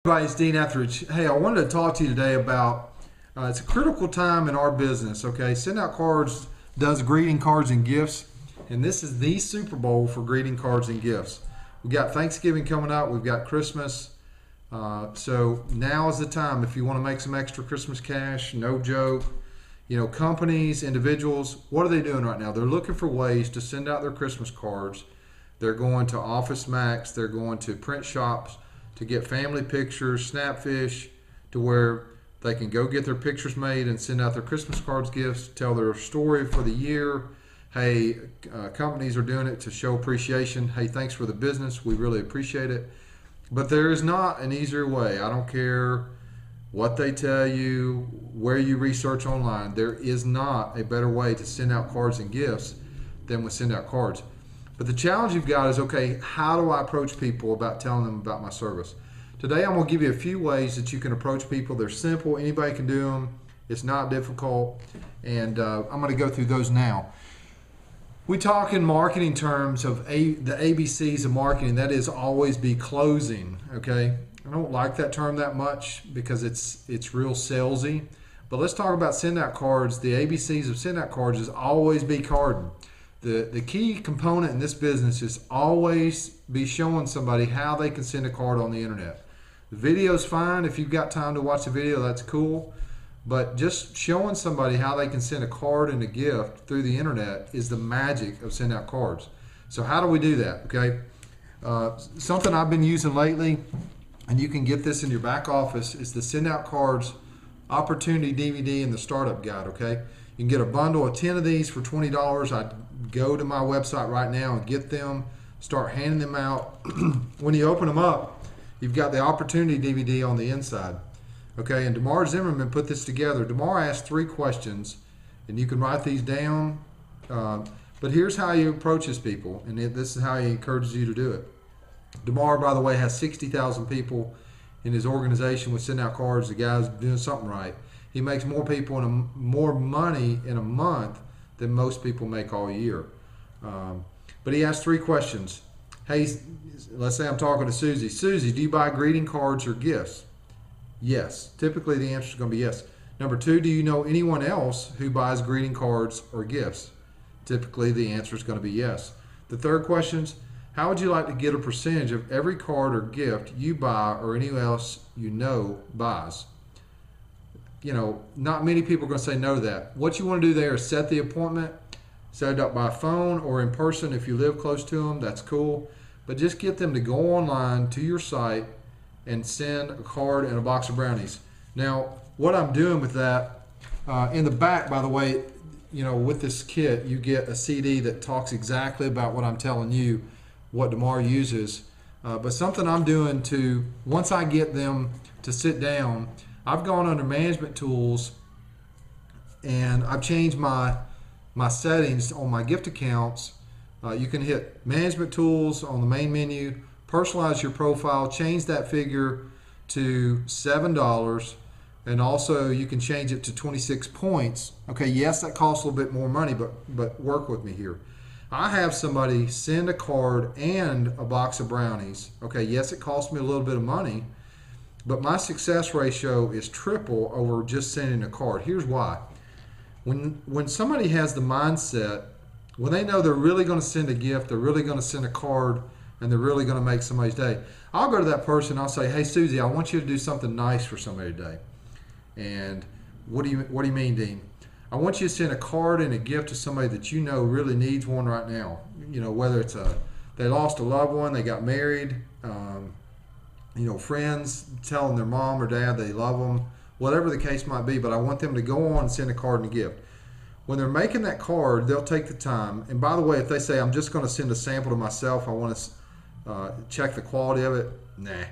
Everybody, it's Dean Ethridge. Hey, I wanted to talk to you today about it's a critical time in our business. Okay, Send Out Cards does greeting cards and gifts, and this is the Super Bowl for greeting cards and gifts. We got Thanksgiving coming up. We've got Christmas. So now is the time if you want to make some extra Christmas cash. No joke. You know, companies, individuals, what are they doing right now? They're looking for ways to send out their Christmas cards. They're going to Office Max. They're going to print shops to get family pictures, Snapfish, to where they can go get their pictures made and send out their Christmas cards, gifts, tell their story for the year. Hey, companies are doing it to show appreciation. Hey, thanks for the business. We really appreciate it. But there is not an easier way. I don't care what they tell you, where you research online. There is not a better way to send out cards and gifts than with Send Out Cards. But the challenge you've got is, okay, how do I approach people about telling them about my service? Today I'm going to give you a few ways that you can approach people. They're simple. Anybody can do them. It's not difficult. And I'm going to go through those now. We talk in marketing terms of the ABCs of marketing. That is always be closing, okay? I don't like that term that much because it's real salesy. But let's talk about Send Out Cards. The ABCs of Send Out Cards is always be carding. The key component in this business is always be showing somebody how they can send a card on the internet. The video's fine. If you've got time to watch the video, that's cool. But just showing somebody how they can send a card and a gift through the internet is the magic of Send Out Cards. So how do we do that? Okay, something I've been using lately, and you can get this in your back office, is the Send Out Cards Opportunity DVD and the Startup Guide. Okay, you can get a bundle of 10 of these for $20. I'd go to my website right now and get them, start handing them out. When you open them up, you've got the Opportunity DVD on the inside. Okay, and Damar Zimmerman put this together. Damar asked 3 questions, and you can write these down. But here's how he approaches people, and this is how he encourages you to do it. Damar, by the way, has 60,000 people in his organization with Send Out Cards. The guy's doing something right. He makes more people and more money in a month than most people make all year. But he asked 3 questions. Hey, let's say I'm talking to Susie. Susie, do you buy greeting cards or gifts? Yes. Typically the answer is going to be yes. Number 2, do you know anyone else who buys greeting cards or gifts? Typically the answer is going to be yes. The third question is, how would you like to get a percentage of every card or gift you buy or anyone else you know buys? You know, not many people are going to say no to that. What you want to do there is set the appointment, set it up by phone or in person. If you live close to them, that's cool. But just get them to go online to your site and send a card and a box of brownies. Now, what I'm doing with that, in the back, by the way, you know, with this kit, you get a CD that talks exactly about what I'm telling you, what Damar uses. But something I'm doing to, once I get them to sit down, I've gone under management tools and I've changed my settings on my gift accounts. You can hit management tools on the main menu, personalize your profile, change that figure to $7, and also you can change it to 26 points. Okay, yes, that costs a little bit more money, but work with me here. I have somebody send a card and a box of brownies. Okay, yes, it costs me a little bit of money, but my success ratio is triple over just sending a card. Here's why. When somebody has the mindset, when they know they're really going to send a gift, they're really going to send a card, and they're really going to make somebody's day, I'll go to that person, I'll say, hey Susie, I want you to do something nice for somebody today. And what do you mean, Dean? I want you to send a card and a gift to somebody that you know really needs one right now. You know, whether it's they lost a loved one, they got married, you know, friends telling their mom or dad they love them, whatever the case might be, but I want them to go on and send a card and a gift. When they're making that card, they'll take the time. And by the way, if they say, I'm just going to send a sample to myself, I want to check the quality of it, nah,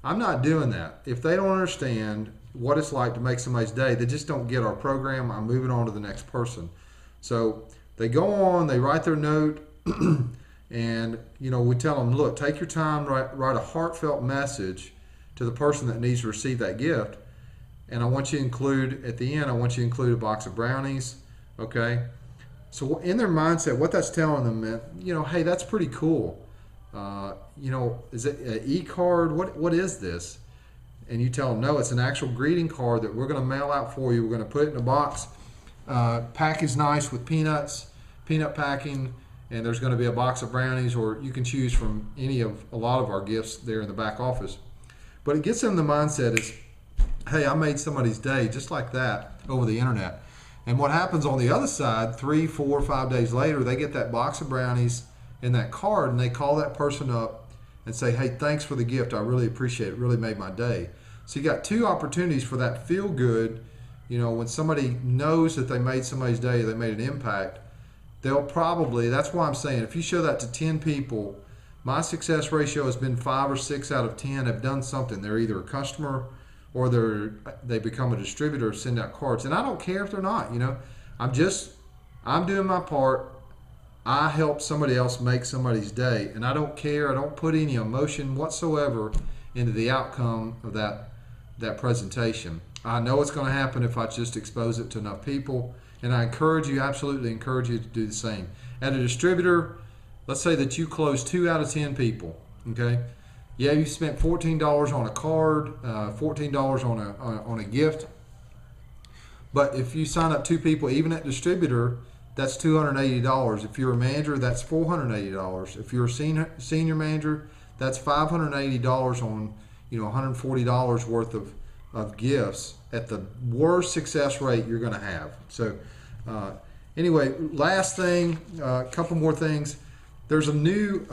I'm not doing that. If they don't understand what it's like to make somebody's day, they just don't get our program. I'm moving on to the next person. So they go on, they write their note, and you know, we tell them, look, take your time, write a heartfelt message to the person that needs to receive that gift. And I want you to include, at the end, I want you to include a box of brownies, okay? So in their mindset, what that's telling them, you know, hey, that's pretty cool. You know, is it an e-card? What is this? and you tell them, no, it's an actual greeting card that we're going to mail out for you. We're going to put it in a box, packaged nice with peanut packing, and there's going to be a box of brownies, or you can choose from a lot of our gifts there in the back office. But it gets them the mindset is, hey, I made somebody's day just like that over the internet. And what happens on the other side, 3, 4, 5 days later, they get that box of brownies and that card, and they call that person up and say, hey, thanks for the gift. I really appreciate it. It really made my day. So you got two opportunities for that feel good. When somebody knows that they made somebody's day, they made an impact, they'll probably, that's why I'm saying, if you show that to 10 people, my success ratio has been 5 or 6 out of 10 have done something. They're either a customer or they become a distributor, send out cards. And I don't care if they're not, I'm doing my part. I help somebody else make somebody's day, and I don't care. I don't put any emotion whatsoever into the outcome of that presentation. I know it's going to happen if I just expose it to enough people, and I absolutely encourage you to do the same. At a distributor, let's say that you close 2 out of 10 people, okay? Yeah, you spent $14 on a card, $14 on a gift, but if you sign up 2 people, even at distributor, that's $280. If you're a manager, that's $480. If you're a senior manager, that's $580 on $140 worth of gifts at the worst success rate you're going to have. So anyway, last thing, a couple more things. There's a new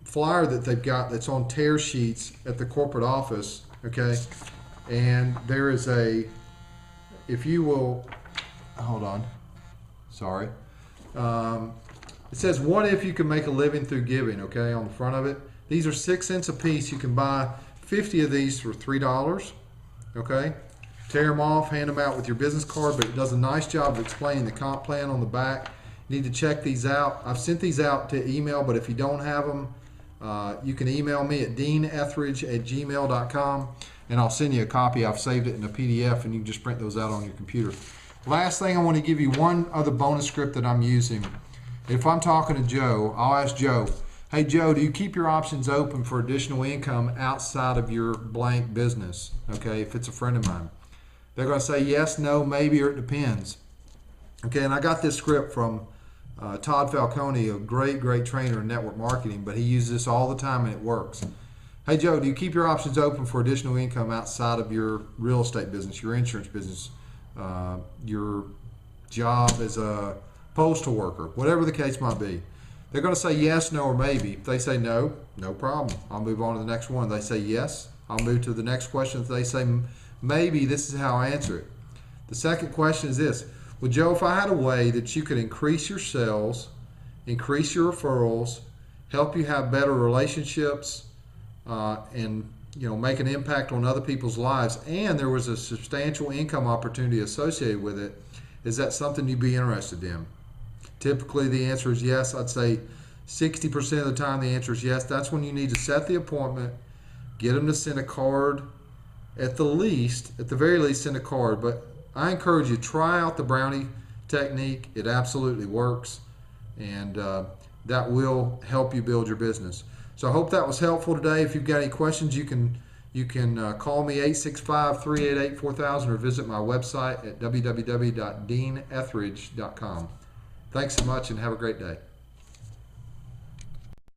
flyer that they've got that's on tear sheets at the corporate office, okay? And there is if you will, hold on. Sorry. It says, what if you could make a living through giving, okay, on the front of it. These are 6 cents a piece. You can buy 50 of these for $3, okay. Tear them off, hand them out with your business card, but it does a nice job of explaining the comp plan on the back. You need to check these out. I've sent these out to email, but if you don't have them, you can email me at deanethridge@gmail.com, and I'll send you a copy. I've saved it in a PDF, and you can just print those out on your computer. Last thing, I want to give you one other bonus script that I'm using. If I'm talking to Joe, I'll ask Joe, hey Joe, do you keep your options open for additional income outside of your blank business? Okay, if it's a friend of mine. They're going to say yes, no, maybe, or it depends. Okay, and I got this script from Todd Falcone, a great trainer in network marketing, but he uses this all the time and it works. Hey Joe, do you keep your options open for additional income outside of your real estate business, your insurance business, your job as a postal worker, whatever the case might be? They're going to say yes, no, or maybe. If they say no, no problem. I'll move on to the next one. If they say yes, I'll move to the next question. If they say maybe, this is how I answer it. The second question is this. Well, Joe, if I had a way that you could increase your sales, increase your referrals, help you have better relationships, and make an impact on other people's lives, and there was a substantial income opportunity associated with it, is that something you'd be interested in? Typically the answer is yes. I'd say 60% of the time the answer is yes. That's when you need to set the appointment, get them to send a card. At the very least, send a card. But I encourage you, try out the brownie technique. It absolutely works, and that will help you build your business. So I hope that was helpful today. If you've got any questions, you can call me 865-388-4000 or visit my website at www.deanethridge.com. Thanks so much and have a great day.